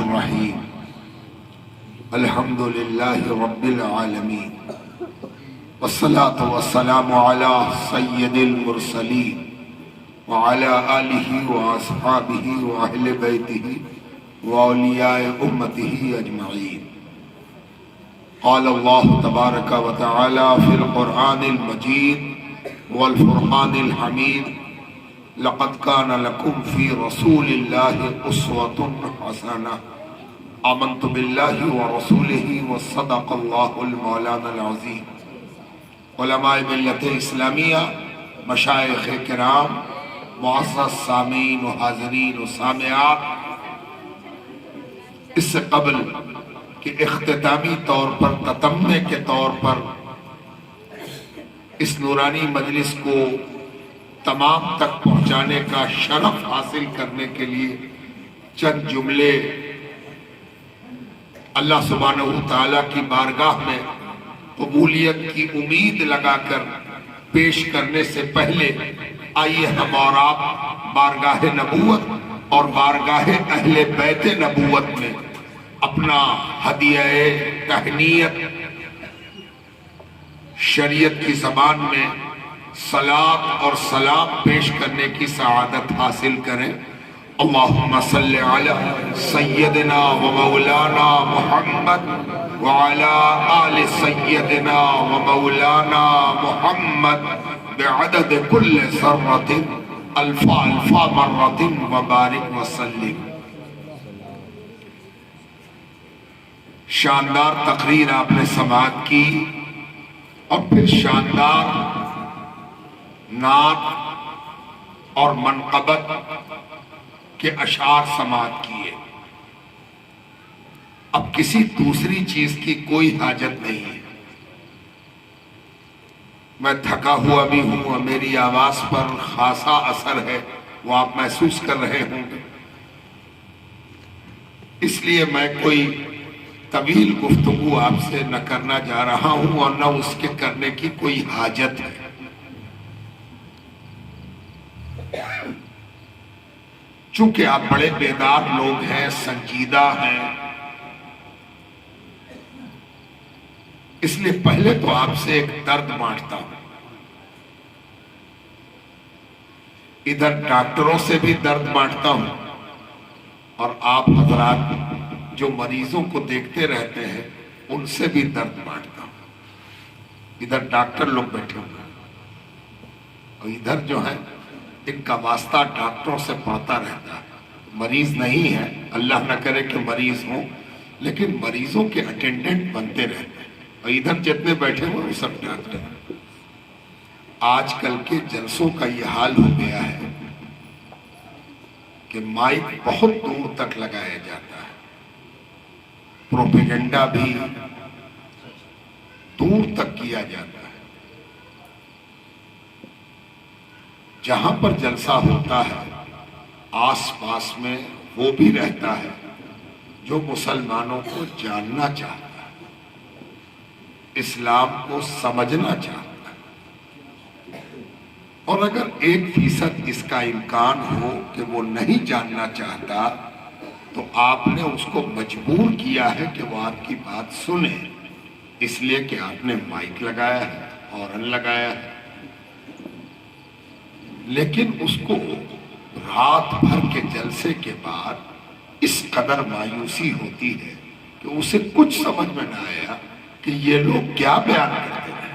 الرحیم الحمد للہ رب العالمین والصلاة والسلام علی سید المرسلین وعلی آلہ واصحابہ واہل بیتہ واولیاء امتہ اجمعین۔ قال اللہ تبارک و تعالی فی القرآن المجید والفرقان الحمید لقد كان لكم في رسول الله أسوة حسنة آمنت بالله ورسوله وصدق الله المولانا العظيم۔ علماء ملت اسلامیہ، مشائخ کرام، معزز سامعین و حاضرین و سامعات، اس سے قبل کہ اختتامی طور پر تتمے کے طور پر اس نورانی مجلس کو تمام تک پہنچانے کا شرف حاصل کرنے کے لیے چند جملے اللہ سبحانہ وتعالیٰ کی بارگاہ میں قبولیت کی امید لگا کر پیش کرنے سے پہلے آئیے ہم اور آپ بارگاہ نبوت اور بارگاہ اہل بیت نبوت میں اپنا ہدیہ تہنیت شریعت کی زبان میں صلاۃ اور سلام پیش کرنے کی سعادت حاصل کریں۔ اللہم صلی علی سیدنا و مولانا محمد وعلی آل سیدنا و مولانا محمد بعدد کل ذرۃ الفا الفا مرۃ وبارک وسلم۔ شاندار تقریر آپ نے سماعت کی اور پھر شاندار نعت اور منقبت کے اشعار سماعت کیے۔ اب کسی دوسری چیز کی کوئی حاجت نہیں ہے۔ میں تھکا ہوا بھی ہوں اور میری آواز پر خاصا اثر ہے، وہ آپ محسوس کر رہے ہوں گے، اس لیے میں کوئی طویل گفتگو آپ سے نہ کرنا جا رہا ہوں اور نہ اس کے کرنے کی کوئی حاجت ہے۔ چونکہ آپ بڑے بیدار لوگ ہیں، سنجیدہ ہیں، اس لیے پہلے تو آپ سے ایک درد بانٹتا ہوں۔ ادھر ڈاکٹروں سے بھی درد بانٹتا ہوں اور آپ حضرات جو مریضوں کو دیکھتے رہتے ہیں ان سے بھی درد بانٹتا ہوں۔ ادھر ڈاکٹر لوگ بیٹھے ہوئے ہیں اور ادھر جو ہے ان کا واسطہ ڈاکٹروں سے پڑتا رہتا ہے۔ مریض نہیں ہے، اللہ نہ کرے کہ مریض ہوں، لیکن مریضوں کے اٹینڈنٹ بنتے رہتے ہیں، اور ادھر جتنے بیٹھے ہوئے وہ سب ڈاکٹر ہیں۔ آج کل کے جلسوں کا یہ حال ہو گیا ہے کہ مائک بہت دور تک لگایا جاتا ہے، پروپیگنڈا بھی دور تک کیا جاتا ہے۔ جہاں پر جلسہ ہوتا ہے آس پاس میں وہ بھی رہتا ہے جو مسلمانوں کو جاننا چاہتا ہے، اسلام کو سمجھنا چاہتا ہے، اور اگر 1% اس کا امکان ہو کہ وہ نہیں جاننا چاہتا تو آپ نے اس کو مجبور کیا ہے کہ وہ آپ کی بات سنے، اس لیے کہ آپ نے مائک لگایا ہے، ہارن لگایا ہے۔ لیکن اس کو رات بھر کے جلسے کے بعد اس قدر مایوسی ہوتی ہے کہ اسے کچھ سمجھ میں نہ آیا کہ یہ لوگ کیا بیان کرتے ہیں۔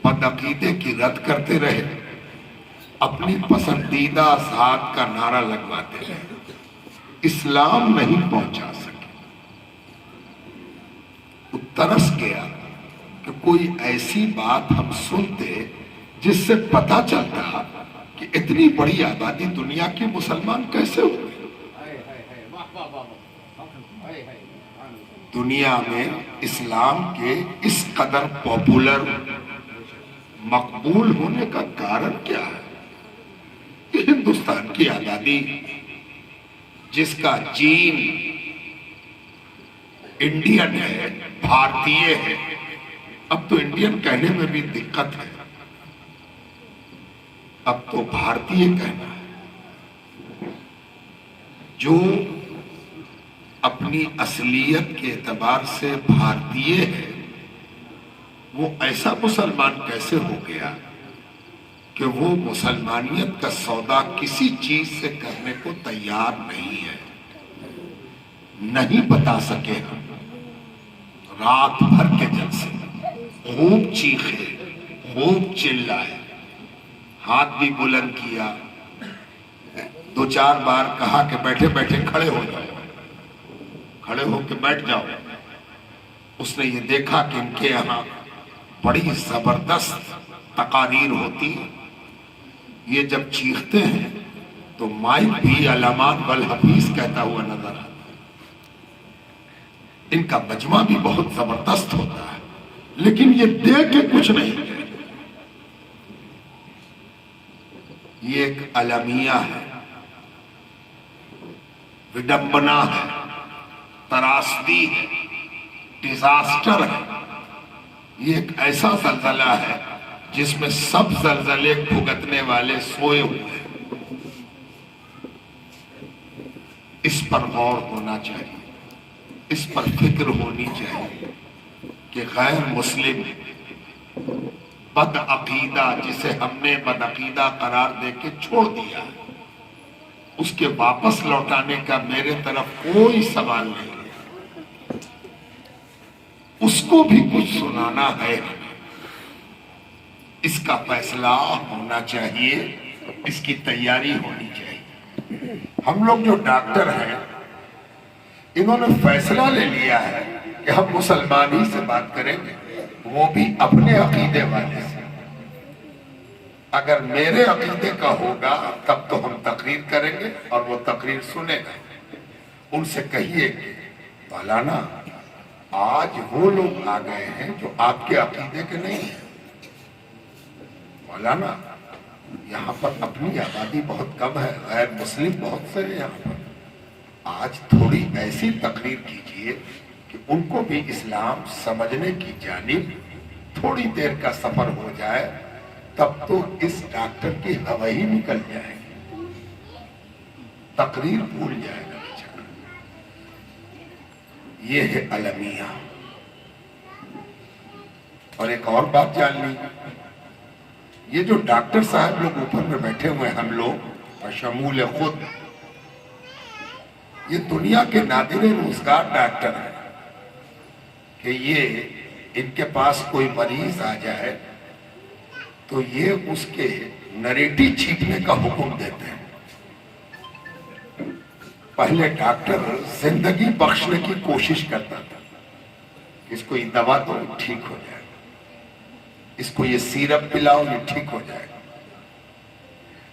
بدعقیدے کی رد کرتے رہے، اپنی پسندیدہ ذات کا نعرہ لگواتے رہے، اسلام نہیں پہنچا سکے۔ وہ ترس گیا کہ کوئی ایسی بات ہم سنتے جس سے پتہ چلتا کہ اتنی بڑی آبادی دنیا کے مسلمان کیسے ہوئے۔ دنیا میں اسلام کے اس قدر پاپولر مقبول ہونے کا کارن کیا ہے کہ ہندوستان کی آزادی جس کا جین انڈین ہے، بھارتیہ ہے، اب تو انڈین کہنے میں بھی دقت ہے، اب تو بھارتیہ کہنا ہے۔ جو اپنی اصلیت کے اعتبار سے بھارتیہ ہے وہ ایسا مسلمان کیسے ہو گیا کہ وہ مسلمانیت کا سودا کسی چیز سے کرنے کو تیار نہیں ہے؟ نہیں بتا سکے ہم. رات بھر کے جلسے، خوب چیخے، خوب چلائے، ہاتھ بھی بلند کیا، 2-4 بار کہا کہ بیٹھے بیٹھے کھڑے ہو جاؤ، کھڑے ہو کے بیٹھ جاؤ. اس نے یہ دیکھا کہ ان کے یہاں بڑی زبردست تقاریر ہوتی ہیں. یہ جب چیختے ہیں تو مائک بھی علامان والحفیظ کہتا ہوا نظر آتا ہے. ان کا مجمع بھی بہت زبردست ہوتا ہے، لیکن یہ دے کے کچھ نہیں ہے. یہ ایک المیہ ہے، وڈمبنا ہے، تراشدی ہے، ڈیزاسٹر ہے. یہ ایک ایسا زلزلہ ہے جس میں سب زلزلے بھگتنے والے سوئے ہوئے ہیں. اس پر غور ہونا چاہیے، اس پر فکر ہونی چاہیے کہ غیر مسلم بد عقیدہ جسے ہم نے بد عقیدہ قرار دے کے چھوڑ دیا، اس کے واپس لوٹانے کا میرے طرف کوئی سوال نہیں ہے. اس کو بھی کچھ سنانا ہے، اس کا فیصلہ ہونا چاہیے، اس کی تیاری ہونی چاہیے. ہم لوگ جو ڈاکٹر ہیں انہوں نے فیصلہ لے لیا ہے کہ ہم مسلمان ہی سے بات کریں گے، وہ بھی اپنے عقیدے والے سے. اگر میرے عقیدے کا ہوگا تب تو ہم تقریر کریں گے اور وہ تقریر سنے گا. ان سے کہیے کہ مولانا آج وہ لوگ آ گئے ہیں جو آپ کے عقیدے کے نہیں ہیں. مولانا یہاں پر اپنی آبادی بہت کم ہے، غیر مسلم بہت سے ہیں یہاں پر. آج تھوڑی ایسی تقریر کیجئے کہ ان کو بھی اسلام سمجھنے کی جانب تھوڑی دیر کا سفر ہو جائے، تب تو اس ڈاکٹر کی ہوا ہی نکل جائے گی، تقریر بھول جائے گا بیچارہ. یہ ہے المیہ. اور ایک اور بات جان لی، یہ جو ڈاکٹر صاحب لوگ اوپر میں بیٹھے ہوئے ہم لوگ بشمول خود، یہ دنیا کے نادر روزگار ڈاکٹر ہیں کہ یہ ان کے پاس کوئی مریض آ جائے تو یہ اس کے نریٹی چھینکنے کا حکم دیتے ہیں. پہلے ڈاکٹر زندگی بخشنے کی کوشش کرتا تھا، اس کو یہ دوا دو ٹھیک ہو جائے گا، اس کو یہ سیرپ پلاؤ یہ ٹھیک ہو جائے گا،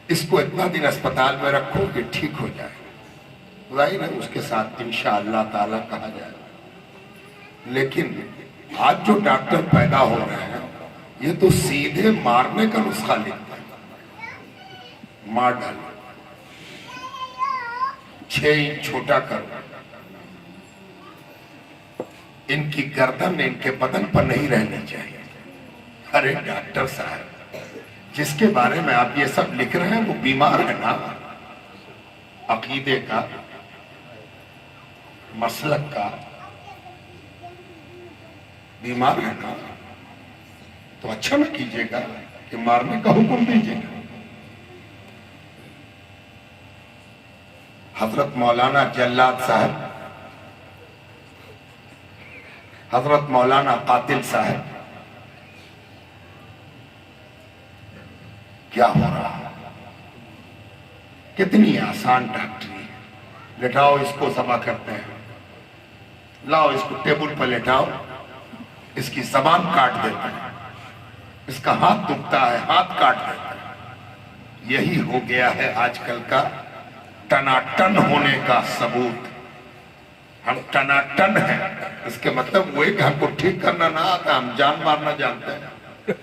اس کو اتنا دن اسپتال میں رکھو یہ ٹھیک ہو جائے گا. ظاہر ہے اس کے ساتھ انشاءاللہ تعالیٰ کہا جائے. لیکن آج جو ڈاکٹر پیدا ہو رہے ہیں یہ تو سیدھے مارنے کا نسخہ لکھتا ہے. مار ڈالو، 6 انچ چھوٹا کرو، ان کی گردن ان کے بدن پر نہیں رہنی چاہیے. ارے ڈاکٹر صاحب جس کے بارے میں آپ یہ سب لکھ رہے ہیں وہ بیمار ہے نا، عقیدے کا، مسلک کا بیمار ہے نا، تو اچھا نہ کیجیے گا کہ مارنے کا حکم دیجیے گا. حضرت مولانا جلاد صاحب، حضرت مولانا قاتل صاحب، کیا ہو رہا ہے؟ کتنی آسان ڈاکٹری. لٹاؤ اس کو ذبح کرتے ہیں، لاؤ اس کو ٹیبل پر لٹاؤ، اس کی زبان کاٹ دیتے ہیں، اس کا ہاتھ دکھتا ہے ہاتھ کاٹ دیتے ہیں. یہی ہو گیا ہے آج کل کا ٹناٹن ہونے کا ثبوت. ہم ٹناٹن ہیں، اس کے مطلب وہ ہے کہ ہم کو ٹھیک کرنا نہ آتا، ہم جان مارنا جانتے ہیں.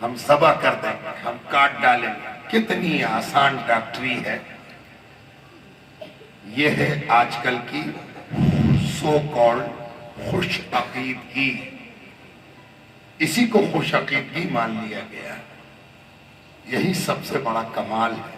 ہم ذبح کر دیں گے، ہم کاٹ ڈالیں گے. کتنی آسان ڈاکٹری ہے. یہ ہے آج کل کی سو کالڈ خوش عقیدگی. اسی کو خوش عقیدگی مان لیا گیا. یہی سب سے بڑا کمال ہے.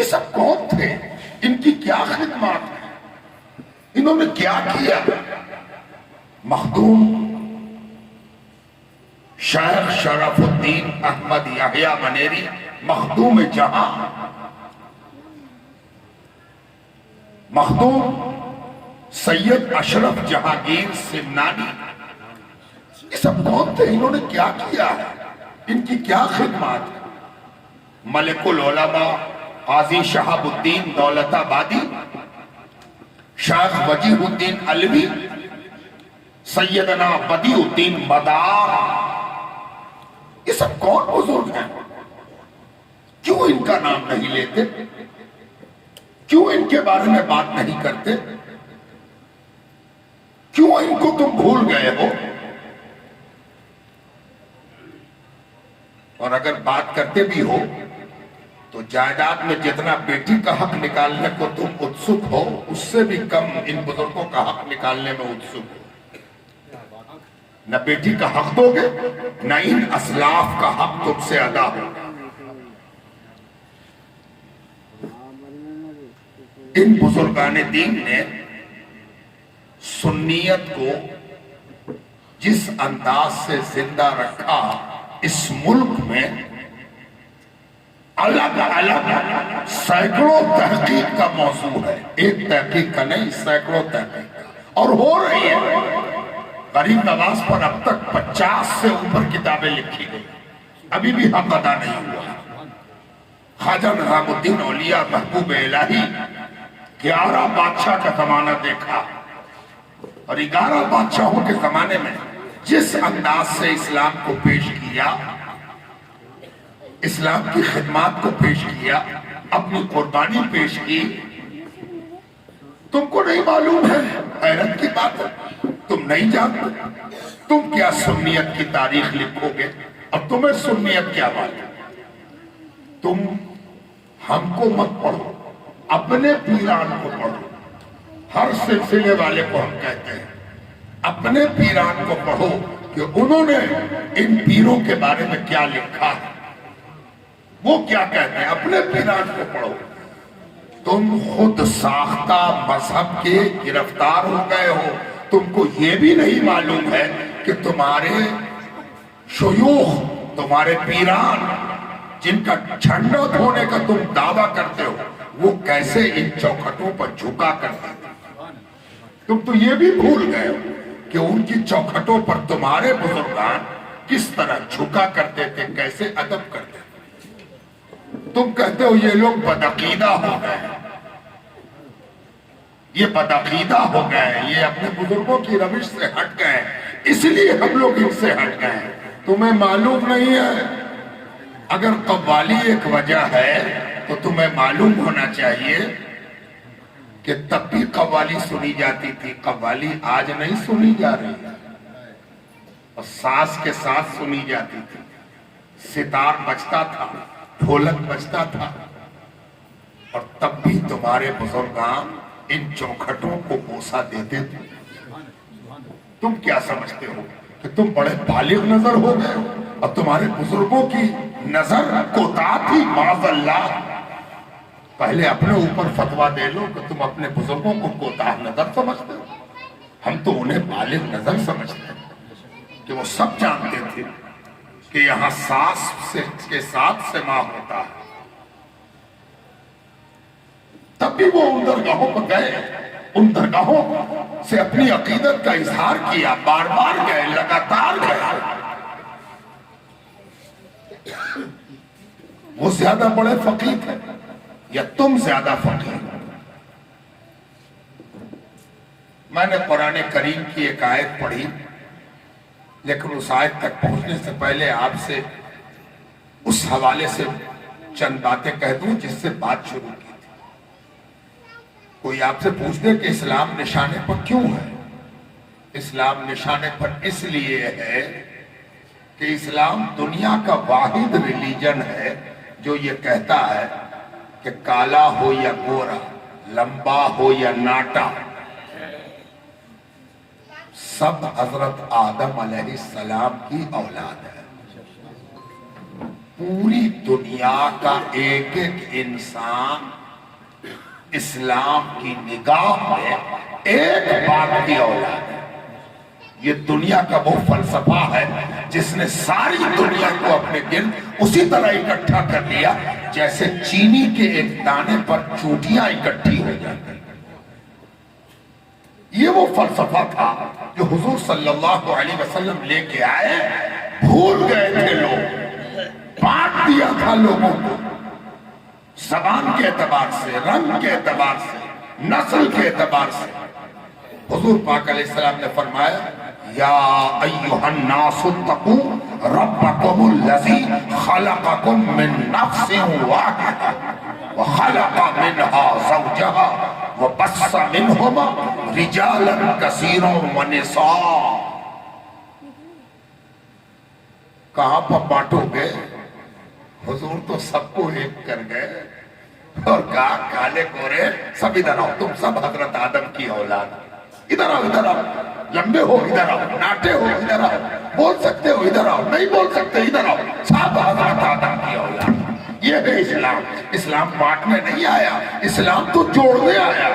یہ سب کون تھے؟ ان کی کیا خدمات ہیں؟ انہوں نے کیا کیا؟ مخدوم شیخ شرف الدین احمد یحییٰ منیری، مخدوم جہاں، مخدوم سید اشرف جہانگیر سمنانی، یہ سب کون تھے؟ انہوں نے کیا کیا ہے؟ ان کی کیا خدمات ہے؟ ملک العلماء قاضی شہاب الدین دولت آبادی، شیخ وجیہ الدین علوی، سیدنا بدیع الدین مدار، یہ سب کون بزرگ ہیں؟ کیوں ان کا نام نہیں لیتے؟ کیوں ان کے بارے میں بات نہیں کرتے؟ کیوں ان کو تم بھول گئے ہو؟ اور اگر بات کرتے بھی ہو تو جائیداد میں جتنا بیٹی کا حق نکالنے کو تم اتسک ہو، اس سے بھی کم ان بزرگوں کا حق نکالنے میں اتسک ہو۔ نہ بیٹی کا حق دو گے، نہ ان اسلاف کا حق تم سے ادا ہو۔ ان بزرگان دین نے سنیت کو جس انداز سے زندہ رکھا، اس ملک میں الگ الگ سینکڑوں تحقیق کا موضوع ہے، ایک تحقیق کا نہیں، سینکڑوں تحقیق کا، اور ہو رہی ہے۔ غریب نواز پر اب تک 50 سے اوپر کتابیں لکھی گئی، ابھی بھی حق ادا نہیں ہوا۔ خواجہ نظام الدین اولیاء محبوب الہی 11 بادشاہ کا زمانہ دیکھا، اور 11 بادشاہوں کے زمانے میں جس انداز سے اسلام کو پیش کیا، اسلام کی خدمات کو پیش کیا، اپنی قربانی پیش کی، تم کو نہیں معلوم ہے؟ حیرت کی بات ہے، تم نہیں جانتے۔ تم کیا سنیت کی تاریخ لکھو گے اور تمہیں سنیت کیا بات ہے؟ تم ہم کو مت پڑھو، اپنے پیران کو پڑھو۔ ہر سلسلے والے کو ہم کہتے ہیں اپنے پیران کو پڑھو کہ انہوں نے ان پیروں کے بارے میں کیا لکھا ہے، وہ کیا کہتے ہیں، اپنے پیران کو پڑھو۔ تم خود ساختہ مذہب کے گرفتار ہو گئے ہو، تم کو یہ بھی نہیں معلوم ہے کہ تمہارے شیوخ، تمہارے پیران جن کا جھنڈا دھونے کا تم دعویٰ کرتے ہو، وہ کیسے ان چوکھٹوں پر جھکا کرتے تھے۔ تم تو یہ بھی بھول گئے ہو کہ ان کی چوکھٹوں پر تمہارے بزرگان کس طرح جھکا کرتے تھے، کیسے ادب کرتے تھے۔ تم کہتے ہو یہ لوگ بدعقیدہ ہو گئے، یہ بدعقیدہ ہو گئے، یہ اپنے بزرگوں کی روش سے ہٹ گئے، اس لیے ہم لوگ ان سے ہٹ گئے۔ تمہیں معلوم نہیں ہے، اگر قوالی ایک وجہ ہے تو تمہیں معلوم ہونا چاہیے کہ تب بھی قوالی سنی جاتی تھی، قوالی آج نہیں سنی جا رہی، اور ساز کے ساتھ سنی جاتی تھی، ستار بجتا تھا، ڈھولک بجتا تھا، اور تب بھی تمہارے بزرگان ان چوکھٹوں کو بوسہ دیتے تھے۔ تم کیا سمجھتے ہو کہ تم بڑے بالغ نظر ہو گئے ہو، اور تمہارے بزرگوں کی نظر کوتاہ تھی، معاذ اللہ۔ پہلے اپنے اوپر فتویٰ دے لو کہ تم اپنے بزرگوں کو کوتاہ نظر سمجھتے ہو، ہم تو انہیں بالغ نظر سمجھتے ہیں کہ وہ سب جانتے تھے کہ یہاں ساس کے ساتھ سماع ہوتا ہے۔ تب بھی وہ ان درگاہوں پر گئے، ان درگاہوں سے اپنی عقیدت کا اظہار کیا، بار بار گئے، لگاتار گئے۔ وہ زیادہ بڑے فقیہ تھے یا تم زیادہ فقیہ؟ میں نے قرآن کریم کی ایک آیت پڑھی، لیکن اس آیت تک پہنچنے سے پہلے آپ سے اس حوالے سے چند باتیں کہہ دوں جس سے بات شروع کی تھی۔ کوئی آپ سے پوچھ دے کہ اسلام نشانے پر کیوں ہے؟ اسلام نشانے پر اس لیے ہے کہ اسلام دنیا کا واحد ریلیجن ہے جو یہ کہتا ہے کہ کالا ہو یا گورا، لمبا ہو یا ناٹا، سب حضرت آدم علیہ السلام کی اولاد ہے۔ پوری دنیا کا ایک ایک انسان اسلام کی نگاہ میں ایک باپ کی اولاد ہے. یہ دنیا کا وہ فلسفہ ہے جس نے ساری دنیا کو اپنے گرد اسی طرح اکٹھا کر لیا جیسے چینی کے ایک دانے پر چوٹیاں اکٹھی ہو جاتی. یہ وہ فلسفہ تھا جو حضور صلی اللہ علیہ وسلم لے کے آئے. بھول گئے تھے لوگ، بانٹ دیا تھا لوگوں کو زبان کے اعتبار سے، رنگ کے اعتبار سے، نسل کے اعتبار سے. حضور پاک علیہ السلام نے فرمایا یا ایھا الناس اتقوا ربکم الذی خلقکم من نفس واحدہ وخلق منها زوجها وبث منهما رجالا کثیرا ونساء. کہاں پر بانٹو گے؟ حضور تو سب کو ایک کر گئے اور کہا کالے گورے سب ادھر آؤ، تم سب حضرت آدم کی اولاد. ادھر آؤ، ادھر آؤ، لمبے ہو ادھر آؤ، ناٹے ہو ادھر آؤ، بول سکتے ہو ادھر آؤ، نہیں بول سکتے ادھر آؤ، سب حضرت آدم کی اولاد. یہ ہے اسلام. اسلام بانٹنے نہیں آیا، اسلام تو جوڑنے آیا.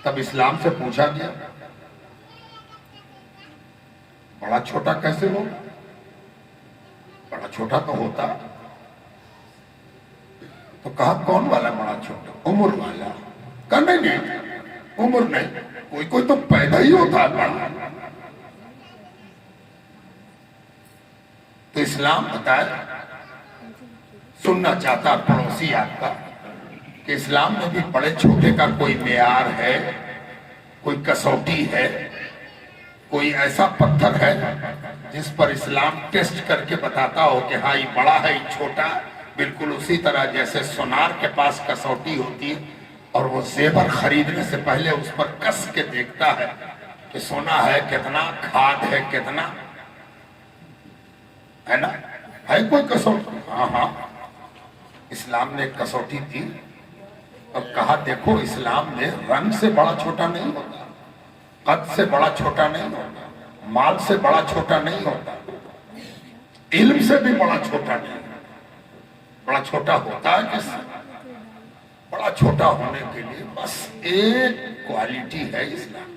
تب اسلام سے پوچھا گیا بڑا چھوٹا کیسے ہو؟ بڑا چھوٹا تو ہوتا. تو کہا کون والا بڑا چھوٹا؟ عمر والا. کہا نہیں عمر نہیں، کوئی تو پیدا ہی ہوتا ہے بڑا. تو اسلام بتایا، سننا چاہتا پڑوسی آپ کا کہ اسلام میں بھی بڑے چھوٹے کا کوئی معیار ہے، کوئی کسوٹی ہے، کوئی ایسا پتھر ہے جس پر اسلام ٹیسٹ کر کے بتاتا ہو کہ ہاں یہ بڑا ہے یہ چھوٹا. بالکل اسی طرح جیسے سونار کے پاس کسوٹی ہوتی ہے اور وہ زیور خریدنے سے پہلے اس پر کس کے دیکھتا ہے کہ سونا ہے کتنا، کھاد ہے کتنا، ہے نا؟ ہے کوئی کسوٹی؟ ہاں. اسلام نے ایک کسوٹی دی اور کہا دیکھو اسلام میں رنگ سے بڑا چھوٹا نہیں ہوتا، قد سے بڑا چھوٹا نہیں ہوتا، مال سے بڑا چھوٹا نہیں ہوتا، علم سے بھی بڑا چھوٹا نہیں ہوتا. بڑا چھوٹا ہوتا ہے کس سے؟ بڑا چھوٹا ہونے کے لیے بس ایک کوالٹی ہے اسلام،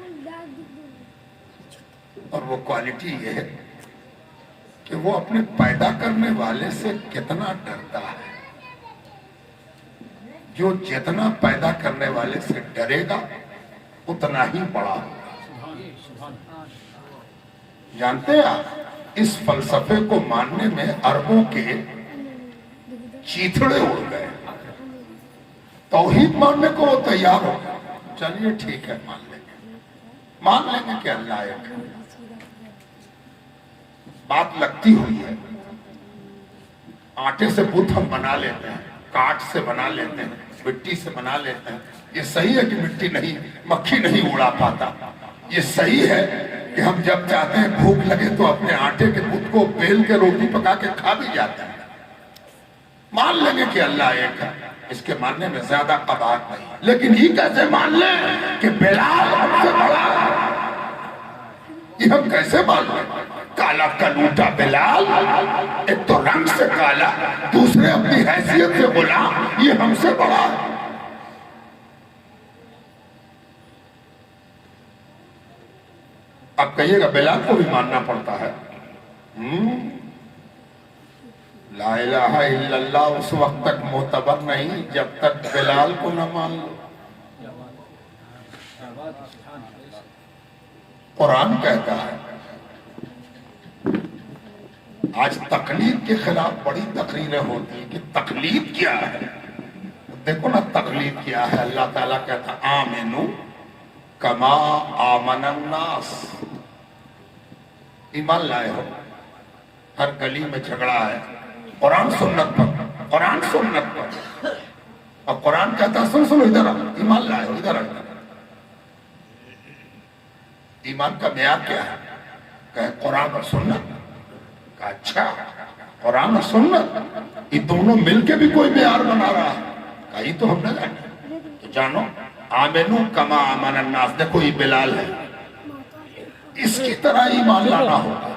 اور وہ کوالٹی یہ ہے کہ وہ اپنے پیدا کرنے والے سے کتنا ڈرتا ہے. جو جتنا پیدا کرنے والے سے ڈرے گا اتنا ہی بڑا ہوگا. جانتے ہیں آپ اس فلسفے کو ماننے میں عربوں کے چیتھڑے اڑ گئے. توحید ماننے کو وہ تیار ہو گئے. چلیے ٹھیک ہے مان لیں گے کہ اللہ ایک ہے. بات لگتی ہوئی ہے. آٹے سے بت ہم بنا لیتے ہیں، کاٹ سے بنا لیتے ہیں، مٹی سے بنا لیتے ہیں. یہ صحیح ہے کہ مٹی نہیں، مکھی نہیں اڑا پاتا. یہ صحیح ہے کہ ہم جب چاہتے ہیں بھوک لگے تو اپنے آٹے کے بت کو بیل کے روٹی پکا کے کھا بھی جاتے ہیں. مان لیں گے کہ اللہ ایک ہے، اس کے ماننے میں زیادہ قباحت نہیں. لیکن یہ کیسے مان لیں کہ بلال ہم سے بڑا ہے؟ یہ ہم کیسے مان لیں؟ کالا کلوٹا بلال، ایک تو رنگ سے کالا، دوسرے اپنی حیثیت سے غلام، یہ ہم سے بڑا ہے. اب کہیے گا بلال کو بھی ماننا پڑتا ہے. لا الہ الا اللہ اس وقت تک معتبر نہیں جب تک بلال کو نہ مان لو. قرآن کہتا ہے آج تقلید کے خلاف بڑی تقریریں ہوتی ہیں کہ تقلید کیا ہے. دیکھو نا تقلید کیا ہے. اللہ تعالیٰ کہتا آمنو کما آمن الناس. ایمان لائے ہو. ہر گلی میں جھگڑا ہے قرآن سنت پر، قرآن سنت پر. اور قرآن کہتا ہے سن ادھر آؤ، ایمان لائے ہو ادھر آؤ. ایمان کا معیار کیا ہے؟ کہ قرآن اور سنت. کہا اچھا قرآن اور سنت یہ دونوں مل کے بھی کوئی معیار بنا رہا ہے. کہا یہ تو ہم نہ جانے. تو جانو آمنو کما آمن الناس. دیکھو یہ بلال ہے، اس کی طرح ایمان لانا ہوگا.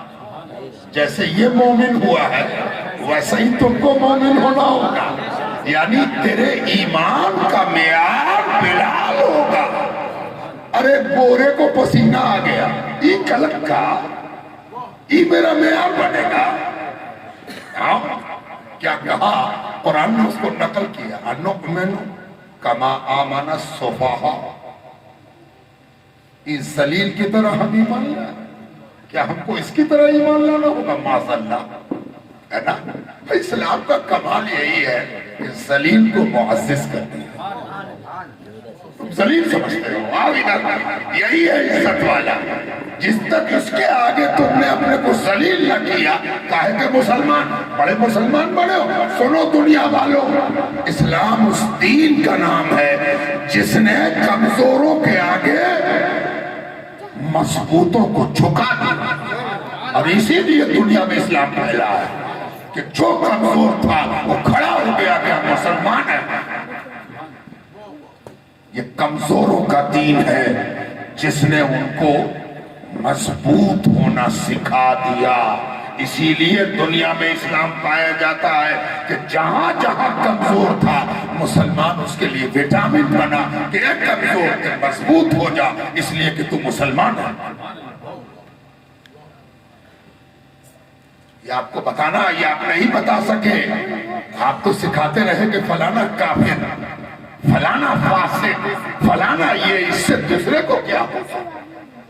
جیسے یہ مومن ہوا ہے ویسا ہی تم کو مومن ہونا ہوگا. یعنی تیرے ایمان کا معیار بلال ہوگا. ارے گورے کو پسینہ آ گیا، یہ کلک کا یہ میرا معیار بنے گا. کیا کہا قرآن نے اس کو نقل کیا، انؤمن کما آمن السفہاء. اس ذلیل کی طرح ہم ایمان لائیں. کیا ہم کو اس کی طرح ایمان لانا ہوگا؟ معاذ اللہ، ہے نا. اسلام کا کمال یہی ہے کہ ذلیل کو معزز کر دیا. تم ذلیل سمجھتے ہو، آؤ ادھر. یہی ہے عزت والا. جس تک اس کے آگے تم نے اپنے کو ذلیل نہ کیا، کہے کہ مسلمان بڑے مسلمان بڑے ہو. سنو دنیا والوں، اسلام اس دین کا نام ہے جس نے کمزوروں کے آگے مضبوطوں کو جھکا دیا. اور اسی لیے دنیا میں اسلام پھیلا ہے کہ جو کمزور تھا وہ کھڑا ہو گیا کہ ہم مسلمان ہیں. یہ کمزوروں کا دین ہے جس نے ان کو مضبوط ہونا سکھا دیا. اسی لیے دنیا میں اسلام پایا جاتا ہے کہ جہاں جہاں کمزور تھا مسلمان اس کے لیے وٹامن بنا کہ ایک کمزور تھے مضبوط ہو جا، اس لیے کہ تو مسلمان ہے. یہ آپ کو بتانا، یہ آپ نہیں بتا سکے. آپ تو سکھاتے رہے کہ فلانا کافر، فلانا فاسق، فلانا یہ، اس سے دوسرے کو کیا ہوگا.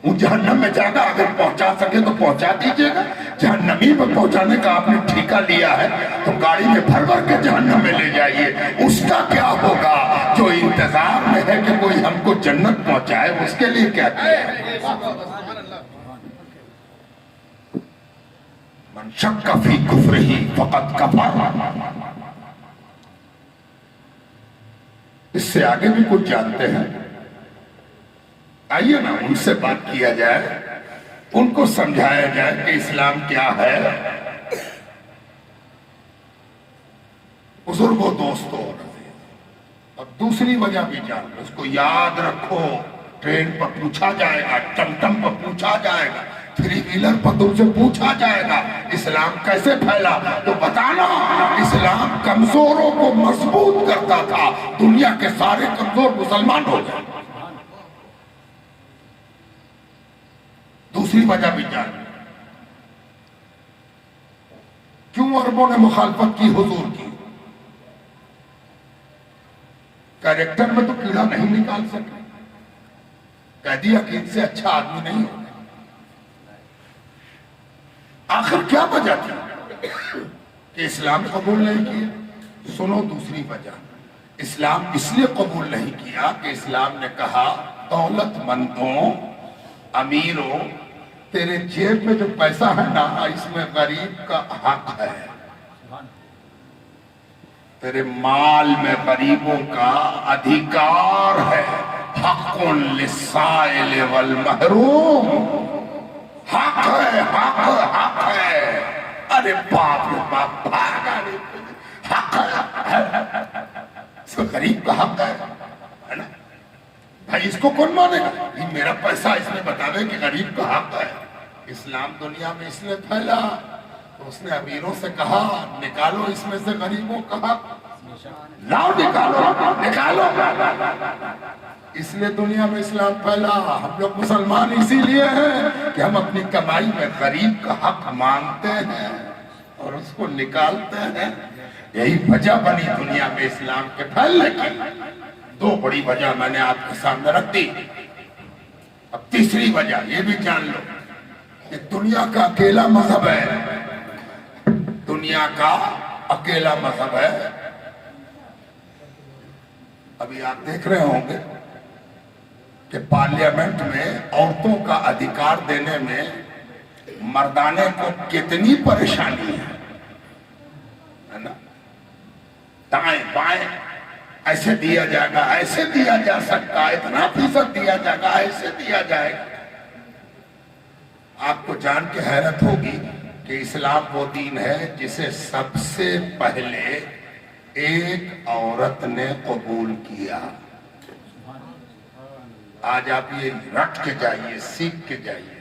وہ جہنم میں جائے گا، اگر پہنچا سکے تو پہنچا دیجئے گا. جہنمی میں پہنچانے کا آپ نے ٹھیکہ لیا ہے تو گاڑی میں بھر بھر کے جہنم میں لے جائیے. اس کا کیا ہوگا جو انتظار میں ہے کہ کوئی ہم کو جنت پہنچائے، اس کے لیے کیا کیا. من شک فی کفرہ فقد کفر. اس سے آگے بھی کچھ جانتے ہیں. آئیے نا ان سے بات کیا جائے، ان کو سمجھایا جائے کہ اسلام کیا ہے. بزرگوں دوستوں، اور دوسری وجہ بھی جان لو، اس کو یاد رکھو. ٹرین پر پوچھا جائے گا، ٹم ٹم پر پوچھا جائے گا، تھری ویلر پر تم سے پوچھا جائے گا اسلام کیسے پھیلا، تو بتانا اسلام کمزوروں کو مضبوط کرتا تھا. دنیا کے سارے کمزور مسلمان ہو گئے. دوسری وجہ بھی جان، کیوں عربوں نے مخالفت کی حضور کی؟ کیریکٹر میں تو کیڑا نہیں نکال سکے. کہہ دیا کہ ان سے اچھا آدمی نہیں ہوگا. آخر کیا وجہ تھی کہ اسلام قبول نہیں کیا؟ سنو دوسری وجہ. اسلام اس لیے قبول نہیں کیا کہ اسلام نے کہا دولت مندوں، امیروں، تیرے جیب میں جو پیسہ ہے نا اس میں غریب کا حق ہے. تیرے مال میں غریبوں کا ادھیکار ہے. حق للسائل والمحروم. حق ہے، حق ہے. ارے باپ رے باپ، بھاگا رے. حق ہے، اس کو غریب کا حق ہے نا. بھائی اس کو کون مانے گا؟ یہ میرا پیسہ اس میں بتا دے کہ غریب کا حق ہے. اسلام دنیا میں اس لیے پھیلا تو اس نے امیروں سے کہا نکالو اس میں سے غریبوں کا حق، لاؤ نکالو. اس لیے دنیا میں اسلام پھیلا. ہم لوگ مسلمان اسی لیے ہیں کہ ہم اپنی کمائی میں غریب کا حق مانگتے ہیں اور اس کو نکالتے ہیں. یہی وجہ بنی دنیا میں اسلام کے پھیلنے کی. دو بڑی وجہ میں نے آپ کے سامنے رکھ دی. اب تیسری وجہ یہ بھی جان لو کہ دنیا کا اکیلا مذہب ہے. دنیا کا اکیلا مذہب ہے. ابھی آپ دیکھ رہے ہوں گے کہ پارلیمنٹ میں عورتوں کا ادھیکار دینے میں مردانے کو کتنی پریشانی ہے نا. دائیں بائیں ایسے دیا جائے گا، ایسے دیا جا سکتا ہے، اتنا فیصد دیا جائے گا، ایسے دیا جائے گا. آپ کو جان کے حیرت ہوگی کہ اسلام وہ دین ہے جسے سب سے پہلے ایک عورت نے قبول کیا. آج آپ یہ رٹ کے جائیے، سیکھ کے جائیے.